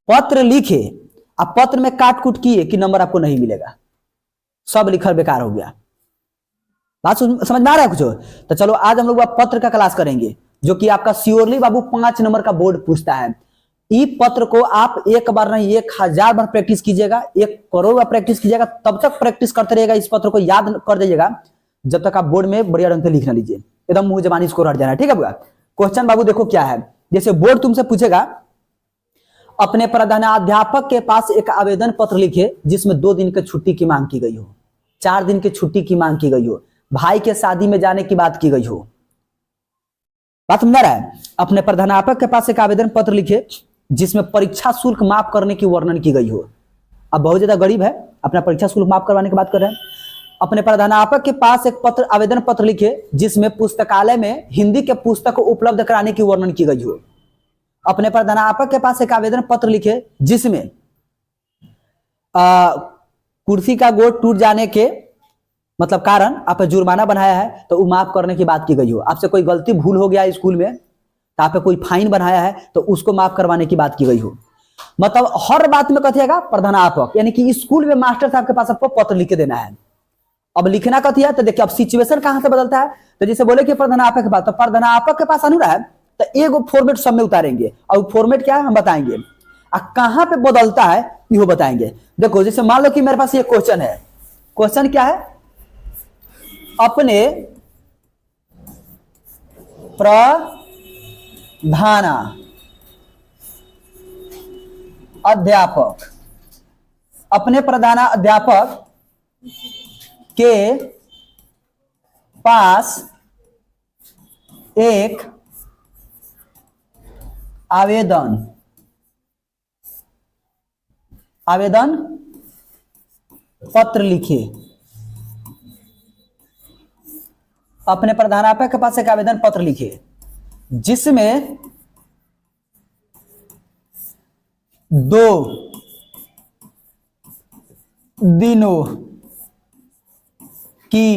पत्र लिखे, अब पत्र में काट कुट किए कि नंबर आपको नहीं मिलेगा, सब लिखल बेकार हो गया। बात समझ में आ रहा है कुछ? तो चलो आज हम लोग पत्र का क्लास करेंगे, जो कि आपका श्योरली बाबू 5 नंबर का बोर्ड पूछता है। ई पत्र को आप एक बार नहीं 1000 बार प्रैक्टिस कीजिएगा, 1 करोड़ बार प्रैक्टिस कीजिएगा, तब तक प्रैक्टिस करते रहेगा, इस पत्र को याद कर दीजिएगा जब तक आप बोर्ड में बढ़िया ढंग से लिख ना लीजिए, एकदम मुंह जबानी स्कोर हट जाना। ठीक है? क्वेश्चन बाबू देखो क्या है, जैसे बोर्ड तुमसे पूछेगा, अपने प्रधानाध्यापक के पास एक आवेदन पत्र लिखे जिसमें 2 दिन की छुट्टी की मांग की गई हो, 4 दिन की छुट्टी की मांग की गई हो, भाई के शादी में जाने की बात की गई हो। बात समझ रहा है? अपने प्रधानाध्यापक के पास एक आवेदन पत्र लिखे जिसमें परीक्षा शुल्क माफ करने की वर्णन की गई हो। अब बहुत ज्यादा गरीब है, अपना परीक्षा शुल्क माफ करवाने की बात कर रहे हैं। अपने प्रधानाध्यापक के पास एक पत्र आवेदन पत्र लिखे जिसमें पुस्तकालय में हिंदी के पुस्तक उपलब्ध कराने की वर्णन की गई हो। अपने प्रधानाध्यापक के पास एक आवेदन पत्र लिखे जिसमें कुर्सी का गोड़ टूट जाने के मतलब कारण आप जुर्माना बनाया है तो वो माफ करने की बात की गई हो। आपसे कोई गलती भूल हो गया स्कूल में तो आप कोई फाइन बनाया है तो उसको माफ करवाने की बात की गई हो। मतलब हर बात में कथिएगा प्रधानाध्यापक, यानी कि स्कूल में मास्टर साहब के पास आपको पत्र लिख के देना है। अब लिखना कथी है तो देखिए अब सिचुएशन कहां से बदलता है, तो जैसे बोले कि प्रधानाध्यापक के पास, तो प्रधानाध्यापक के पास अनुरा है तो एगो फॉर्मेट सब में उतारेंगे, और फॉर्मेट क्या है हम बताएंगे, कहां पे बदलता है ये बताएंगे। देखो जैसे मान लो कि मेरे पास ये क्वेश्चन है, क्वेश्चन क्या है, अपने प्रधानाध्यापक, अपने प्रधानाध्यापक के पास एक आवेदन पत्र लिखे। अपने प्रधानाध्यापक के पास एक आवेदन पत्र लिखे जिसमें 2 दिनों की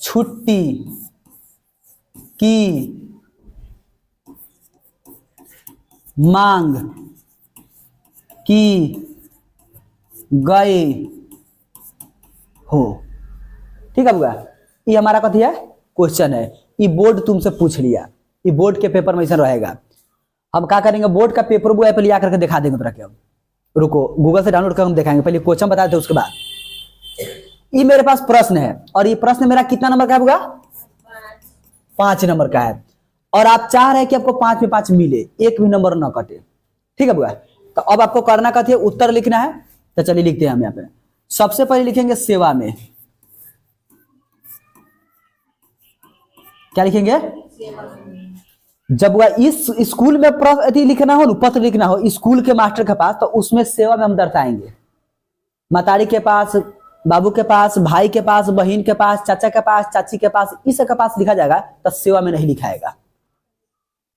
छुट्टी की मांग की गई हो। ठीक है बुआ, ये हमारा कथी है क्वेश्चन है, ये बोर्ड तुमसे पूछ लिया, ये बोर्ड के पेपर में ऐसा रहेगा। हम क्या करेंगे, बोर्ड का पेपर बुआ पे लिया करके दिखा देंगे तरह। रुको गूगल से डाउनलोड कर हम दिखाएंगे, पहले क्वेश्चन बता देते उसके बाद। ये मेरे पास प्रश्न है और ये प्रश्न मेरा कितना नंबर का है बुआ? 5 नंबर का है, और आप चाह रहे हैं कि आपको 5 में 5 मिले, एक भी नंबर ना कटे। ठीक है बुआ, तो अब आपको करना क्या है, उत्तर लिखना है। तो चलिए लिखते हैं हम यहाँ पे। सबसे पहले लिखेंगे सेवा में, क्या लिखेंगे? जब वह इस स्कूल में लिखना हो, पत्र लिखना हो स्कूल के मास्टर के पास, तो उसमें सेवा में हम दर्शाएंगे। मतारी के पास, बाबू के पास, भाई के पास, बहन के पास, चाचा के पास, चाची के पास, इस के पास लिखा जाएगा, तो सेवा में नहीं लिखाएगा।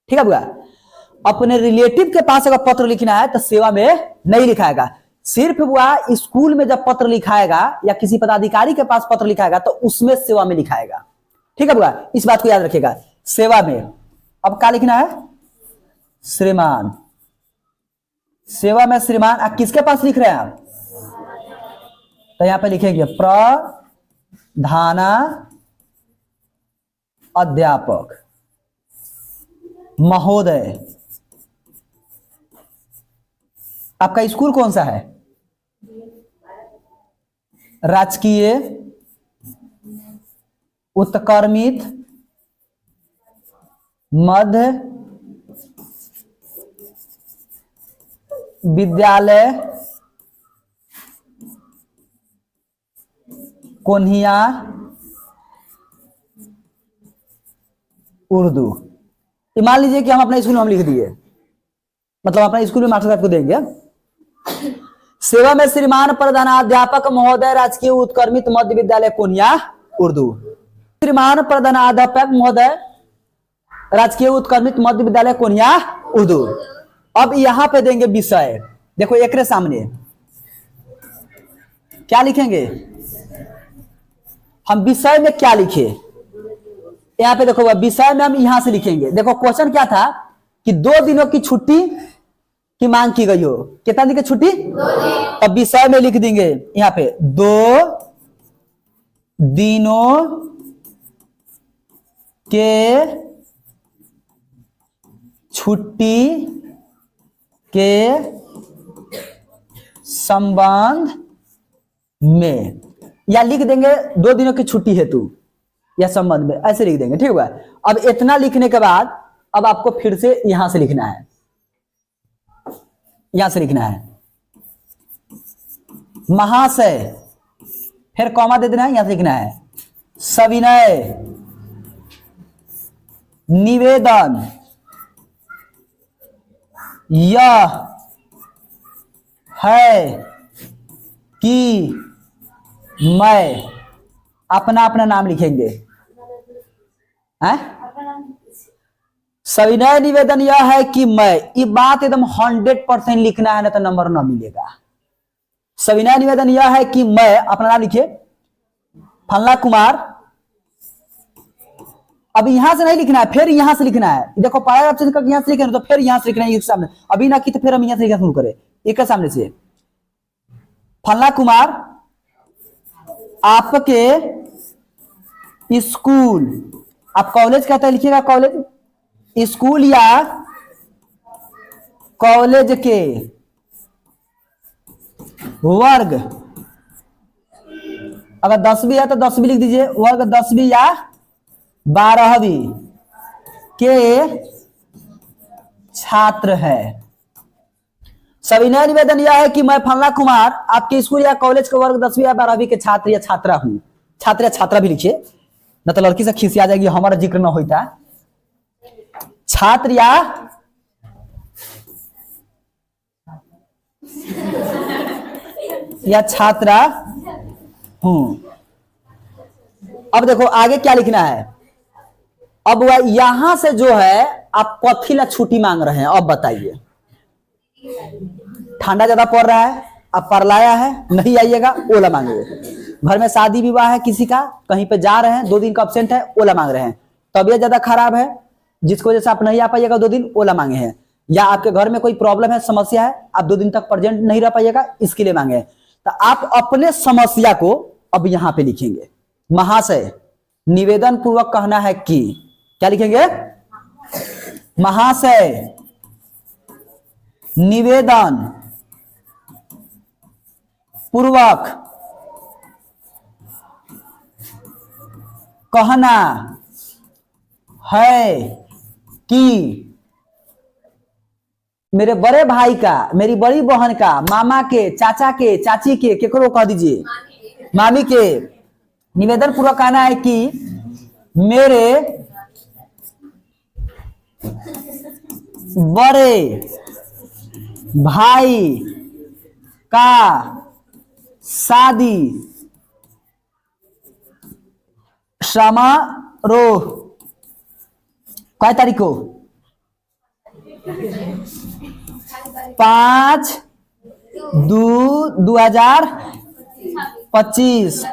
ठीक है बुआ? अपने रिलेटिव के पास अगर पत्र लिखना है तो सेवा में नहीं लिखाएगा। सिर्फ बुआ स्कूल में जब पत्र लिखाएगा या किसी पदाधिकारी के पास पत्र लिखाएगा तो उसमें सेवा में लिखाएगा। ठीक है बुआ, इस बात को याद रखिएगा, सेवा में। अब क्या लिखना है? श्रीमान, सेवा में श्रीमान। आप किसके पास लिख रहे हैं आप? तो यहां पे लिखेंगे प्रधानाध्यापक महोदय। आपका स्कूल कौन सा है? राजकीय उत्क्रमित मध्य विद्यालय कोन्हिया उर्दू। मान लीजिए कि हम अपने स्कूल में हम लिख दिए, मतलब अपने स्कूल में मास्टर साहब को देंगे, सेवा में श्रीमान प्रधानाध्यापक महोदय राजकीय उत्क्रमित मध्य विद्यालय कोन्हिया उर्दू। श्रीमान प्रधानाध्यापक महोदय राजकीय उत्क्रमित मध्य विद्यालय कोन्हिया उर्दू। अब यहां पे देंगे विषय, देखो एक सामने क्या लिखेंगे हम, विषय में क्या लिखे, यहाँ पे देखो विषय में हम यहां से लिखेंगे। देखो क्वेश्चन क्या था, कि 2 दिनों की छुट्टी की मांग की गई हो। कितना दिन की छुट्टी? 2 दिन। अब विषय में लिख देंगे यहां पे 2 दिनों के छुट्टी के संबंध में, या लिख देंगे 2 दिनों की छुट्टी हेतु या संबंध में, ऐसे लिख देंगे। ठीक हुआ। अब इतना लिखने के बाद अब आपको फिर से यहां से लिखना है, यहां से लिखना है महाशय, फिर कॉमा दे देना है, यहां से लिखना है सविनय निवेदन यह है कि मैं, अपना अपना नाम लिखेंगे हैं? सविनय निवेदन यह है कि मैं, ये बात एकदम 100% लिखना है, ना तो नंबर ना मिलेगा। सविनय निवेदन यह है कि मैं, अपना नाम लिखिए फल्ला कुमार। अब यहां से नहीं लिखना है, फिर यहां से लिखना है। देखो पैराग्राफ से यहां से लिखे तो फिर यहां से लिखना है, एक सामने। अभी ना कि तो फिर हम यहां से लिखना शुरू करें, एक के सामने से। फल्ला कुमार आपके स्कूल, आप कॉलेज कहते हैं, लिखिएगा कॉलेज, स्कूल या कॉलेज के वर्ग, अगर 10वीं है तो 10वीं लिख दीजिए, वर्ग 10वीं या 12वीं के छात्र है। सविनय निवेदन यह है कि मैं फल्ला कुमार आपके स्कूल या कॉलेज के वर्ग 10वीं या 12वीं के छात्र या छात्रा हूं। छात्र या छात्रा भी लिखिए, न तो लड़की से खिसिया जाएगी, हमारा जिक्र न होता। छात्र या छात्रा हूं। अब देखो आगे क्या लिखना है। अब वह यहां से जो है आप कथीला छुट्टी मांग रहे हैं, अब बताइए। ठंडा ज्यादा पड़ रहा है, अब परलाया है, नहीं आइएगा, ओला मांगेंगे। घर में शादी विवाह है किसी का, कहीं पे जा रहे हैं, 2 दिन का अब्सेंट है, ओला मांग रहे हैं। तबीयत ज्यादा खराब है, जिसकी वजह से आप नहीं आ पाइएगा 2 दिन, ओला मांगे हैं। या आपके घर में कोई प्रॉब्लम है, समस्या है, आप 2 दिन तक प्रेजेंट नहीं रह पाइएगा, इसके लिए मांगे हैं। तो आप अपने समस्या को अब यहां पे लिखेंगे। महाशय निवेदन पूर्वक कहना है कि, क्या लिखेंगे? महाशय निवेदन पूर्वक कहना है कि मेरे बड़े भाई का, मेरी बड़ी बहन का, मामा के, चाचा के, चाची के, केकरो कह दीजिए, मामी के, निवेदन पूर्वक कहना है कि मेरे बड़े भाई का शादी समारोह कई तारीख को? 5/2/2025,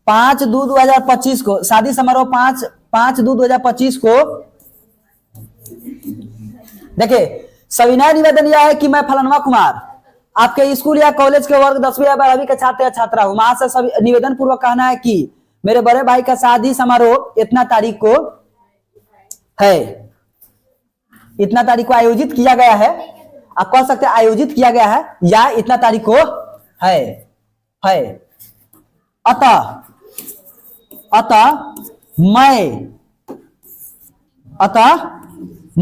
5/2/2025 को शादी समारोह, 5/2/2025 को। देखिए सविनय निवेदन यह है कि मैं फलानवा कुमार आपके स्कूल या कॉलेज के वर्ग 10वीं या 12वीं के छात्र या छात्रा हूं। वहां से निवेदन पूर्वक कहना है कि मेरे बड़े भाई का शादी समारोह इतना तारीख को है, इतना तारीख को आयोजित किया गया है। आप कह सकते हैं आयोजित किया गया है, या इतना तारीख को है। अतः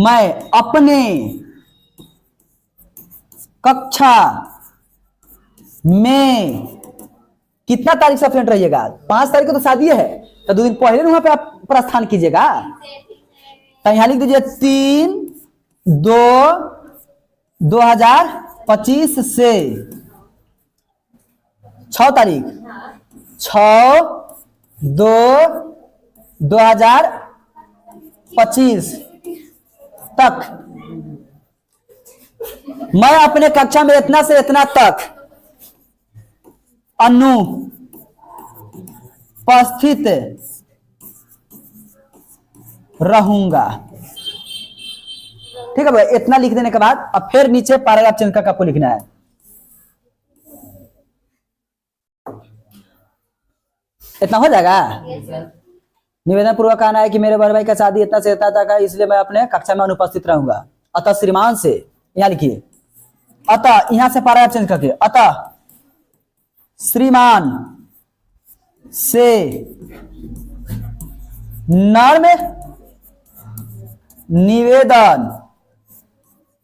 मैं अपने कक्षा में कितना तारीख से फ्रेंड रहिएगा? 5 तारीख को तो शादी है, तो 2 दिन पहले वहां पे आप प्रस्थान कीजिएगा। तो यहां लिख दीजिए 3/2/2025 से 6 तारीख 6/2/2025 तक मैं अपने कक्षा में इतना से इतना तक अनुपस्थित रहूंगा। ठीक है भाई, इतना लिख देने के बाद अब फिर नीचे पैराग्राफ चेंज करके आपको लिखना है। इतना हो जाएगा। निवेदन पूर्वक कहना है कि मेरे बड़े भाई का शादी इतना से इतना तक है, इसलिए मैं अपने कक्षा में अनुपस्थित रहूंगा। अतः श्रीमान से, यहां लिखिए, अतः यहां से पैराग्राफ चेंज करके, अतः श्रीमान से नर्म निवेदन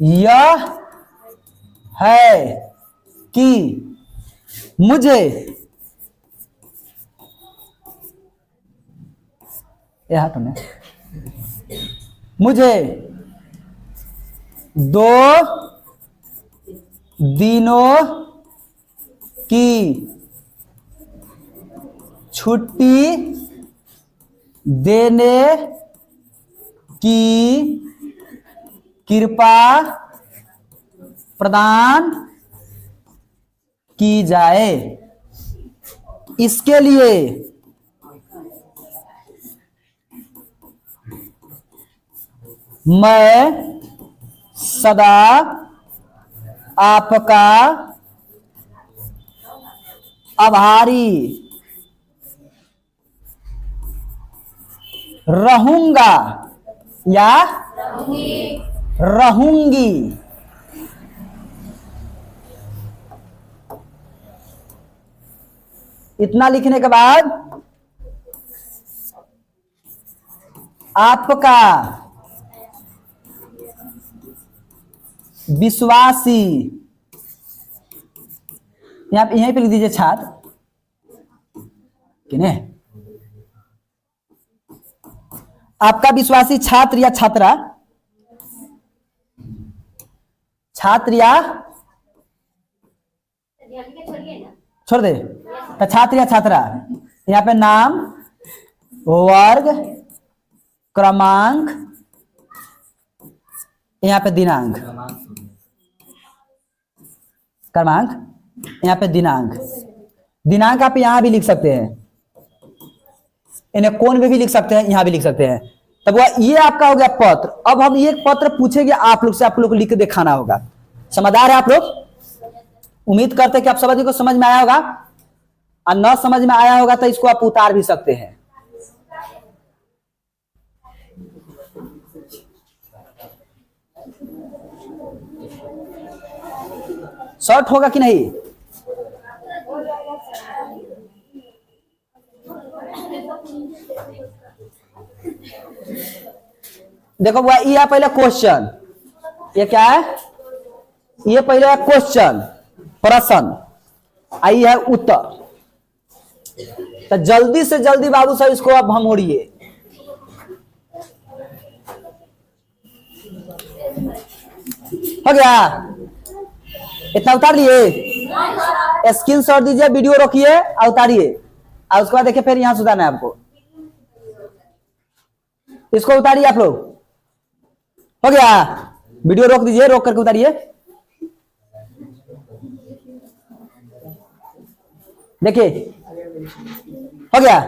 यह है कि मुझे, मुझे 2 दिनों की छुट्टी देने की कृपा प्रदान की जाए। इसके लिए मैं सदा आपका आभारी रहूंगा या रहूंगी। इतना लिखने के बाद आपका विश्वासी, यहीं पे लिख दीजिए छात्र, कि नहीं, आपका विश्वासी छात्र या छात्रा, छात्र या छोड़ दे, तो छात्र या छात्रा, यहाँ पे नाम, वर्ग, क्रमांक, यहाँ पे दिनांक, क्रमांक, यहाँ पे दिनांक। दिनांक आप यहां भी लिख सकते हैं, इन्हें कोण में भी लिख सकते हैं, यहां भी लिख सकते हैं। तब वह ये आपका हो गया पत्र। अब हम ये पत्र पूछेंगे आप लोग से, आप लोग को लिख के दिखाना होगा। समझदार है आप लोग? उम्मीद करते हैं कि आप सभी को समझ में आया होगा, और न समझ में आया होगा तो इसको आप उतार भी सकते हैं। शॉर्ट होगा कि नहीं? देखो वो ये पहले क्वेश्चन, ये क्या है? ये पहले है क्वेश्चन, प्रश्न, आई है उत्तर। तो जल्दी से जल्दी बाबू साहब इसको अब हम मोड़िए। हो गया? इतना उतार लिए? स्क्रीनशॉट दीजिए, वीडियो रोकिए और उतारिए, और उसके बाद देखिए फिर यहां सुधारना है आपको। इसको उतारिए आप लोग। हो गया? वीडियो रोक दीजिए, रोक करके उतारिए। देखिए हो गया।